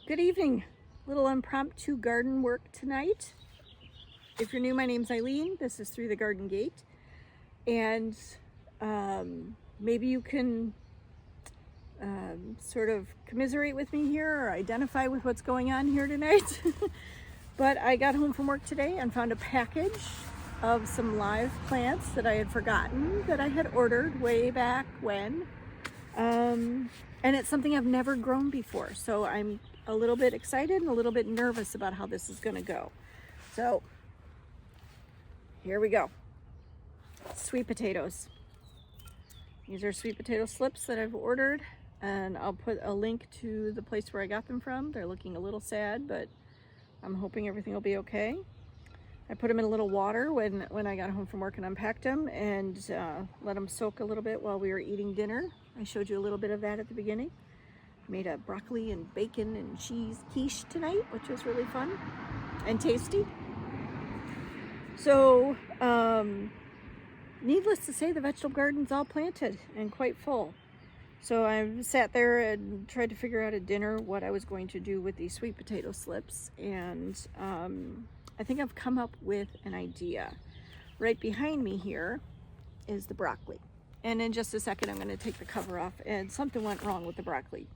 Good evening. Little impromptu garden work tonight. If you're new, my name's Eileen. This is Through the Garden Gate. And maybe you can sort of commiserate with me here or identify with what's going on here tonight. But I got home from work today and found a package of some live plants that I had forgotten that I had ordered way back when. And it's something I've never grown before. So I'm a little bit excited and a little bit nervous about how this is going to go. So here we go. Sweet potatoes. These are sweet potato slips that I've ordered, and I'll put a link to the place where I got them from. They're looking a little sad, but I'm hoping everything will be okay. I put them in a little water when I got home from work and unpacked them, and let them soak a little bit while we were eating dinner. I showed you a little bit of that at the beginning. Made a broccoli and bacon and cheese quiche tonight, which was really fun and tasty. So, needless to say, the vegetable garden's all planted and quite full. So I sat there and tried to figure out at dinner what I was going to do with these sweet potato slips, and I think I've come up with an idea. Right behind me here is the broccoli. And in just a second, I'm going to take the cover off, and something went wrong with the broccoli.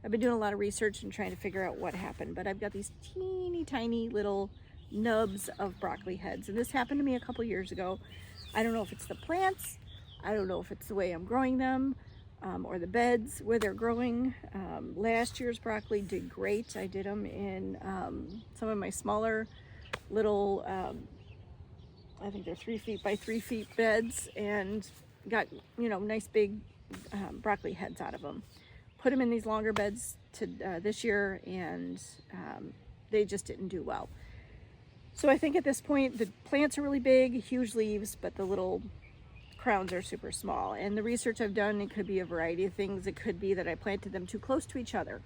I've been doing a lot of research and trying to figure out what happened, but I've got these teeny tiny little nubs of broccoli heads. And this happened to me a couple years ago. I don't know if it's the plants, I don't know if it's the way I'm growing them, or the beds where they're growing. Last year's broccoli did great. I did them in some of my smaller little, I think they're 3 feet by 3 feet beds, and got, nice big broccoli heads out of them. Put them in these longer beds to this year, and they just didn't do well. So I think at this point the plants are really big, huge leaves, but the little crowns are super small. And the research I've done, it could be a variety of things. It could be that I planted them too close to each other.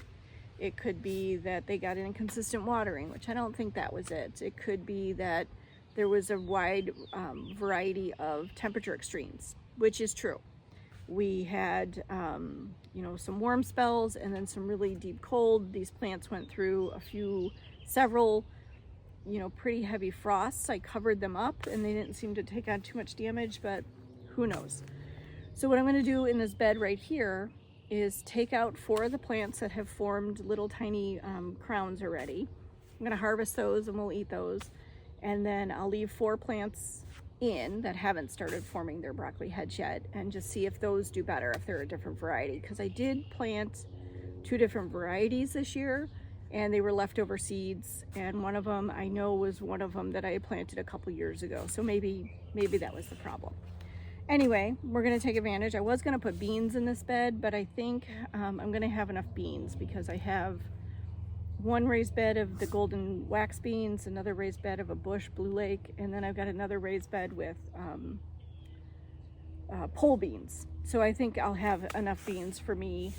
It could be that they got inconsistent watering, which I don't think that was it. It could be that there was a wide variety of temperature extremes, which is true. We had, some warm spells and then some really deep cold. These plants went through several, pretty heavy frosts. I covered them up and they didn't seem to take on too much damage, but who knows? So what I'm going to do in this bed right here is take out 4 of the plants that have formed little tiny crowns already. I'm going to harvest those and we'll eat those. And then I'll leave 4 plants in that haven't started forming their broccoli heads yet, and just see if those do better, if they're a different variety, because I did plant 2 different varieties this year and they were leftover seeds, and one of them I know was one of them that I planted a couple years ago, so maybe that was the problem. Anyway, we're going to take advantage. I was going to put beans in this bed, but I think I'm going to have enough beans because I have one raised bed of the golden wax beans, another raised bed of a bush blue lake, and then I've got another raised bed with pole beans. So I think I'll have enough beans for me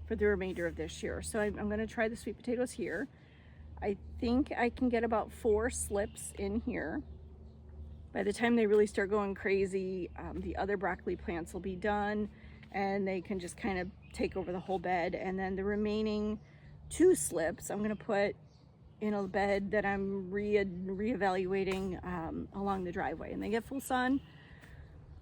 for the remainder of this year. So I'm going to try the sweet potatoes here. I think I can get about 4 slips in here. By the time they really start going crazy, the other broccoli plants will be done and they can just kind of take over the whole bed. And then the remaining 2 slips I'm going to put in a bed that I'm reevaluating along the driveway, and they get full sun,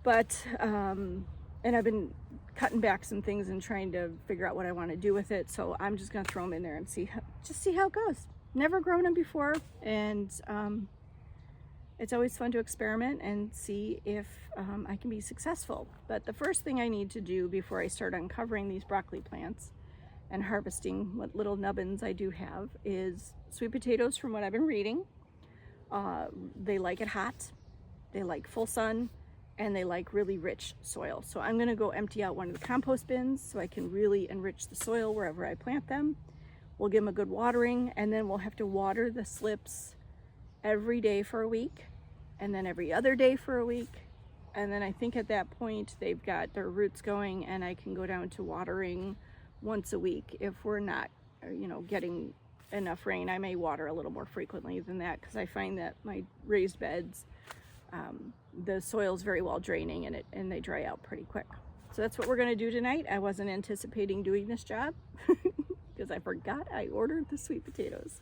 but and I've been cutting back some things and trying to figure out what I want to do with it, so I'm just going to throw them in there and see how it goes. Never grown them before, and it's always fun to experiment and see if I can be successful. But the first thing I need to do before I start uncovering these broccoli plants and harvesting what little nubbins I do have is sweet potatoes. From what I've been reading, they like it hot, they like full sun, and they like really rich soil. So I'm going to go empty out one of the compost bins so I can really enrich the soil wherever I plant them. We'll give them a good watering, and then we'll have to water the slips every day for a week, and then every other day for a week. And then I think at that point they've got their roots going, and I can go down to watering once a week. If we're not, getting enough rain, I may water a little more frequently than that, because I find that my raised beds, the soil's very well draining and they dry out pretty quick. So that's what we're going to do tonight. I wasn't anticipating doing this job, because I forgot I ordered the sweet potatoes.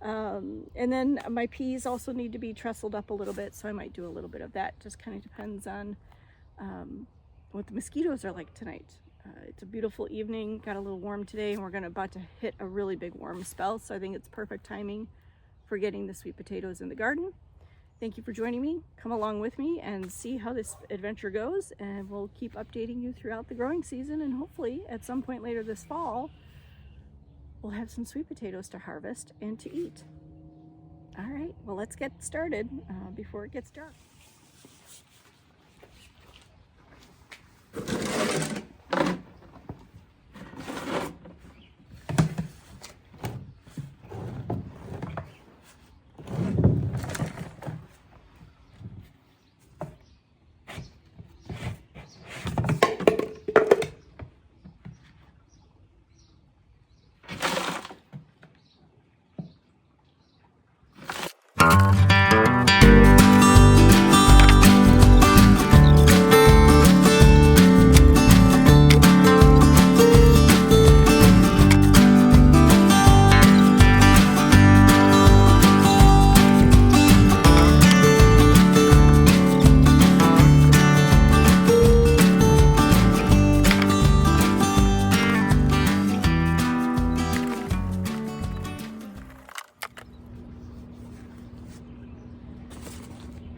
And then my peas also need to be trestled up a little bit, so I might do a little bit of that. Just kind of depends on what the mosquitoes are like tonight. It's a beautiful evening, got a little warm today, and we're about to hit a really big warm spell, so I think it's perfect timing for getting the sweet potatoes in the garden. Thank you for joining me. Come along with me and see how this adventure goes, and we'll keep updating you throughout the growing season, and hopefully at some point later this fall we'll have some sweet potatoes to harvest and to eat. All right, well, let's get started before it gets dark.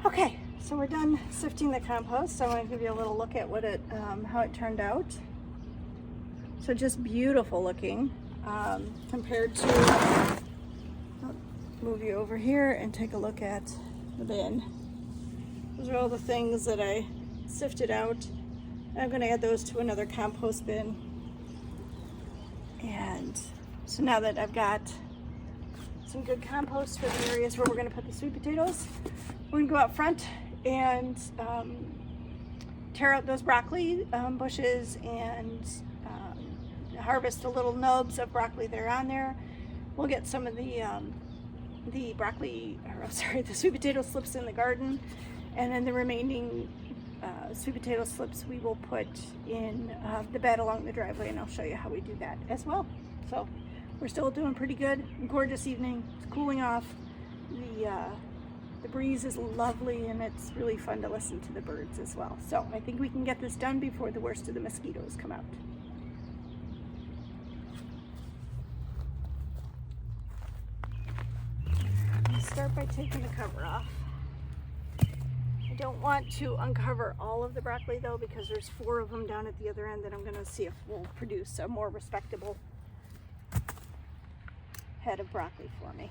Okay, so we're done sifting the compost. So I want to give you a little look at what how it turned out. So just beautiful looking compared to, I'll move you over here and take a look at the bin. Those are all the things that I sifted out. I'm going to add those to another compost bin. And so now that I've got some good compost for the areas where we're going to put the sweet potatoes, we're going to go out front and tear out those broccoli bushes and harvest the little nubs of broccoli that are on there. We'll get some of the the sweet potato slips in the garden, and then the remaining sweet potato slips we will put in the bed along the driveway, and I'll show you how we do that as well. So we're still doing pretty good. Gorgeous evening. It's cooling off. The breeze is lovely, and it's really fun to listen to the birds as well. So I think we can get this done before the worst of the mosquitoes come out. I'll start by taking the cover off. I don't want to uncover all of the broccoli though, because there's 4 of them down at the other end that I'm going to see if we'll produce a more respectable head of broccoli for me.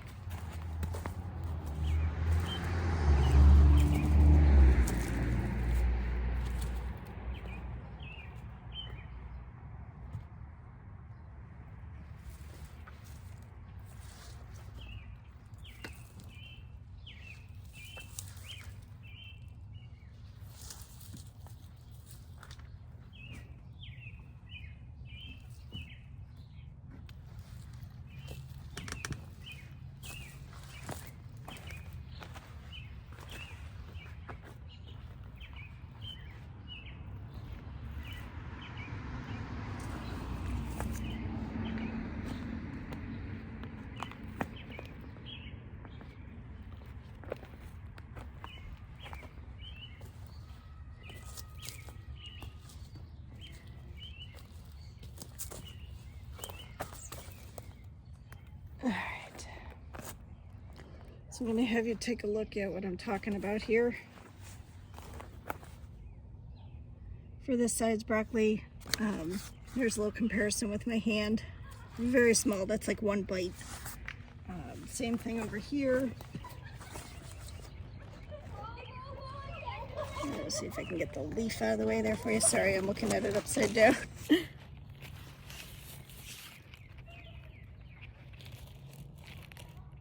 Alright, so I'm going to have you take a look at what I'm talking about here. For this size broccoli, there's a little comparison with my hand. Very small, that's like 1 bite. Same thing over here. Let's see if I can get the leaf out of the way there for you. Sorry, I'm looking at it upside down.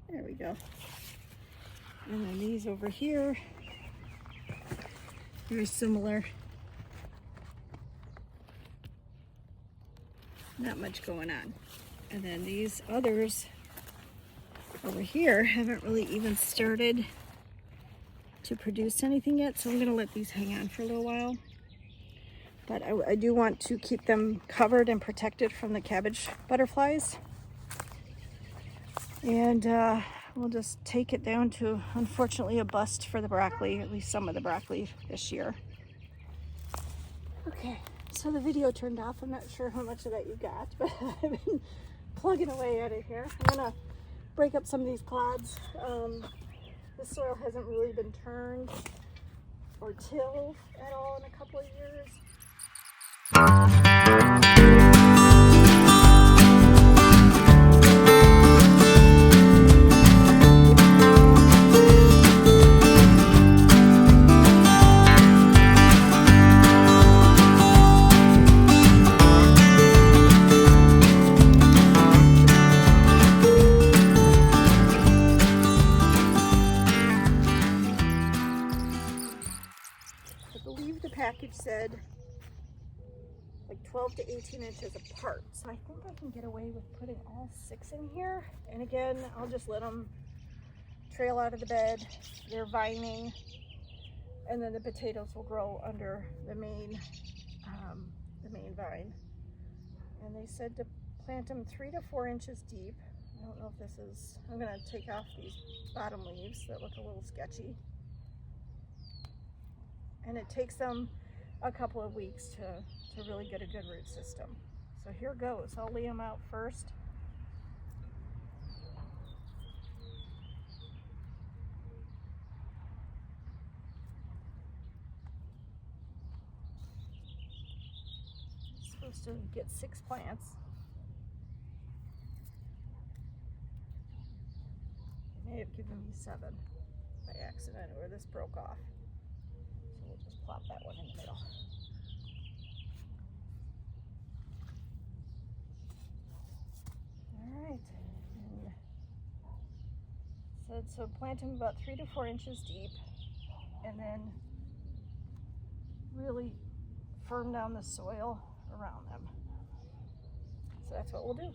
There we go. And then these over here, very similar. Not much going on. And then these others over here haven't really even started to produce anything yet, so I'm going to let these hang on for a little while. But I do want to keep them covered and protected from the cabbage butterflies. And we'll just take it down to, unfortunately, a bust for the broccoli, at least some of the broccoli this year. Okay, so the video turned off. I'm not sure how much of that you got, but I've been plugging away at it here. I'm gonna break up some of these clods. The soil hasn't really been turned or tilled at all in a couple of years. Package said like 12 to 18 inches apart, so I think I can get away with putting all 6 in here. And again, I'll just let them trail out of the bed. They're vining, and then the potatoes will grow under the main vine. And they said to plant them 3 to 4 inches deep. I don't know if this is, I'm gonna take off these bottom leaves that look a little sketchy. And it takes them a couple of weeks to really get a good root system. So here goes. I'll lay them out first. I'm supposed to get 6 plants. They may have given me 7 by accident, or this broke off. We'll just plop that one in the middle. All right. And so plant them about 3 to 4 inches deep, and then really firm down the soil around them. So that's what we'll do.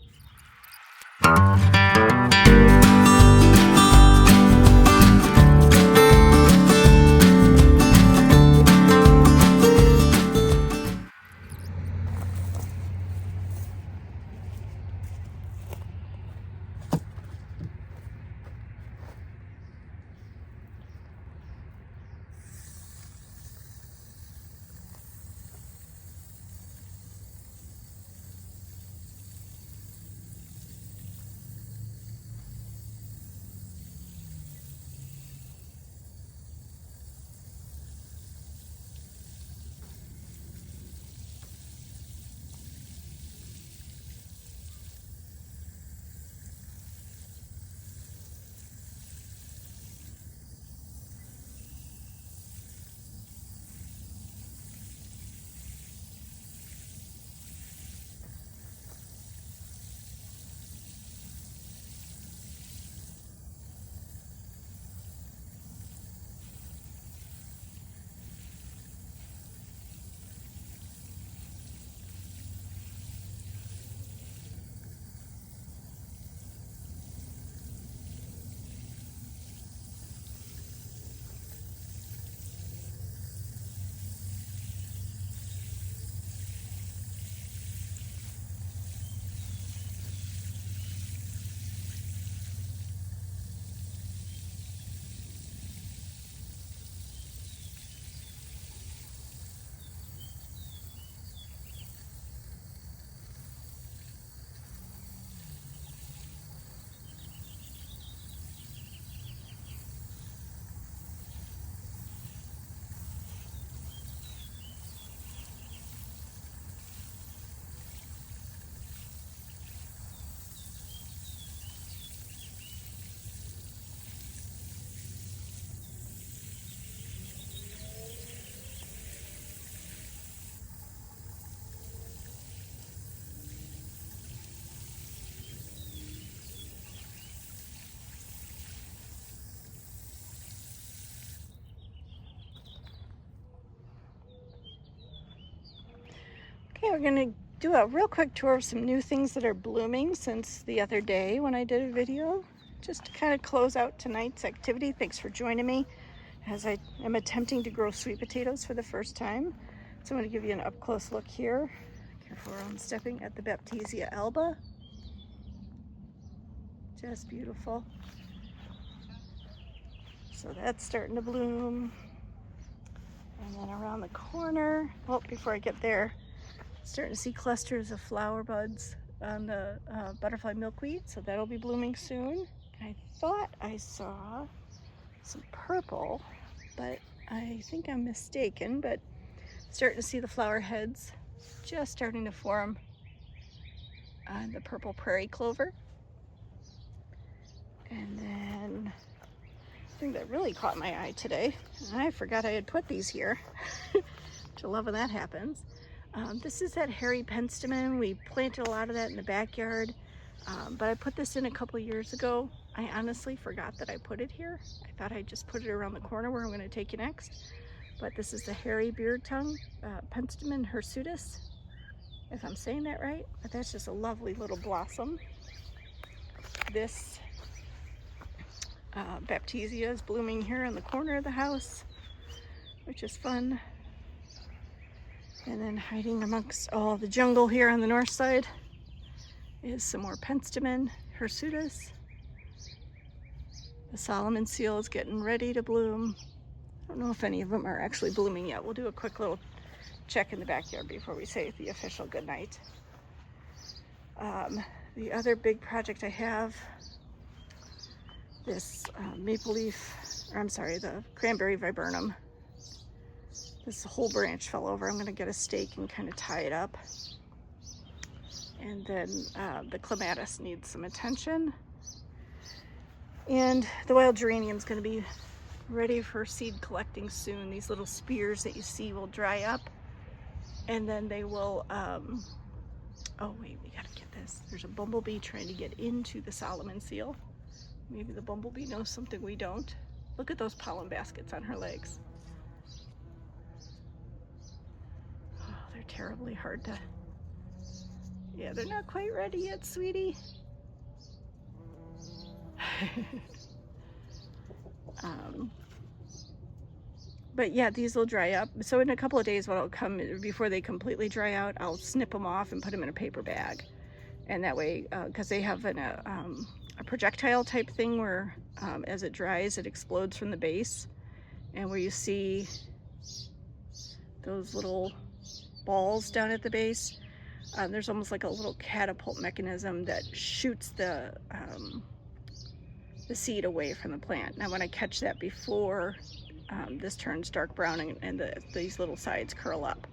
Okay, we're going to do a real quick tour of some new things that are blooming since the other day when I did a video, just to kind of close out tonight's activity. Thanks for joining me as I am attempting to grow sweet potatoes for the first time. So I'm going to give you an up-close look here. Careful around stepping at the Baptisia alba. Just beautiful. So that's starting to bloom. And then around the corner, well, before I get there, starting to see clusters of flower buds on the butterfly milkweed, so that'll be blooming soon. I thought I saw some purple, but I think I'm mistaken, but starting to see the flower heads just starting to form on the purple prairie clover. And then the thing that really caught my eye today, and I forgot I had put these here, which I love when that happens. This is that hairy penstemon. We planted a lot of that in the backyard, but I put this in a couple years ago. I honestly forgot that I put it here. I thought I just put it around the corner where I'm going to take you next. But this is the hairy beard tongue, penstemon hirsutus, if I'm saying that right. But that's just a lovely little blossom. This baptisia is blooming here in the corner of the house, which is fun. And then hiding amongst all the jungle here on the north side is some more penstemon hirsutus. The Solomon seal is getting ready to bloom. I don't know if any of them are actually blooming yet. We'll do a quick little check in the backyard before we say the official goodnight. The other big project I have, this the cranberry viburnum. This whole branch fell over. I'm going to get a stake and kind of tie it up. And then the clematis needs some attention. And the wild geranium is going to be ready for seed collecting soon. These little spears that you see will dry up. And then they will, oh wait, we got to get this. There's a bumblebee trying to get into the Solomon seal. Maybe the bumblebee knows something we don't. Look at those pollen baskets on her legs. They're terribly hard to, yeah, they're not quite ready yet, sweetie. But yeah, these will dry up. So in a couple of days, what I'll come, before they completely dry out, I'll snip them off and put them in a paper bag. And that way, because they have a projectile type thing where as it dries, it explodes from the base. And where you see those little balls down at the base, there's almost like a little catapult mechanism that shoots the seed away from the plant. Now when I catch that before this turns dark brown and these little sides curl up,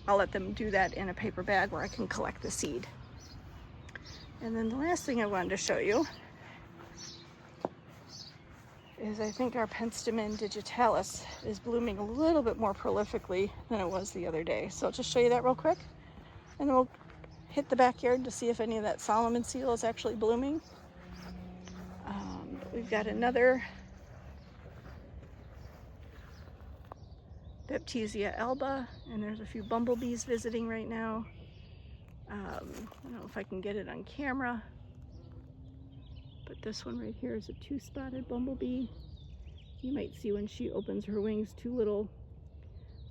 I'll let them do that in a paper bag where I can collect the seed. And then the last thing I wanted to show you is I think our penstemon digitalis is blooming a little bit more prolifically than it was the other day. So I'll just show you that real quick, and then we'll hit the backyard to see if any of that Solomon seal is actually blooming. We've got another Baptisia alba, and there's a few bumblebees visiting right now. I don't know if I can get it on camera, but this one right here is a two-spotted bumblebee. You might see when she opens her wings, two little,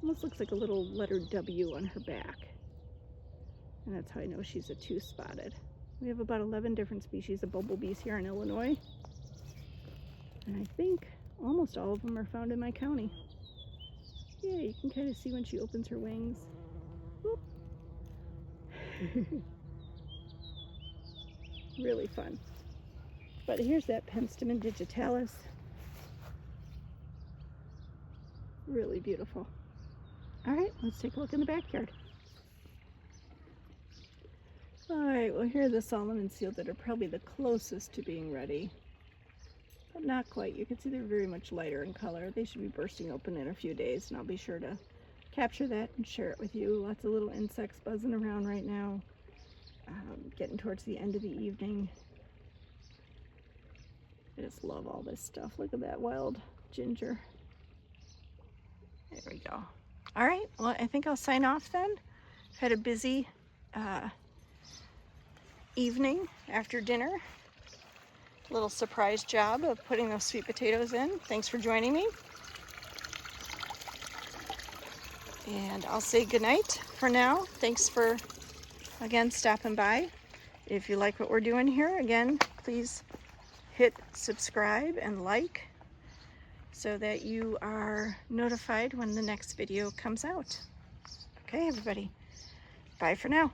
almost looks like a little letter W on her back. And that's how I know she's a two-spotted. We have about 11 different species of bumblebees here in Illinois. And I think almost all of them are found in my county. Yeah, you can kind of see when she opens her wings. Really fun. But here's that penstemon digitalis. Really beautiful. All right, let's take a look in the backyard. All right, well, here are the Solomon seal that are probably the closest to being ready, but not quite. You can see they're very much lighter in color. They should be bursting open in a few days, and I'll be sure to capture that and share it with you. Lots of little insects buzzing around right now, getting towards the end of the evening. I just love all this stuff. Look at that wild ginger. There we go. All right, well, I think I'll sign off then. Had a busy evening after dinner. Little surprise job of putting those sweet potatoes in. Thanks for joining me. And I'll say goodnight for now. Thanks for, again, stopping by. If you like what we're doing here, again, please hit subscribe and like so that you are notified when the next video comes out. Okay, everybody. Bye for now.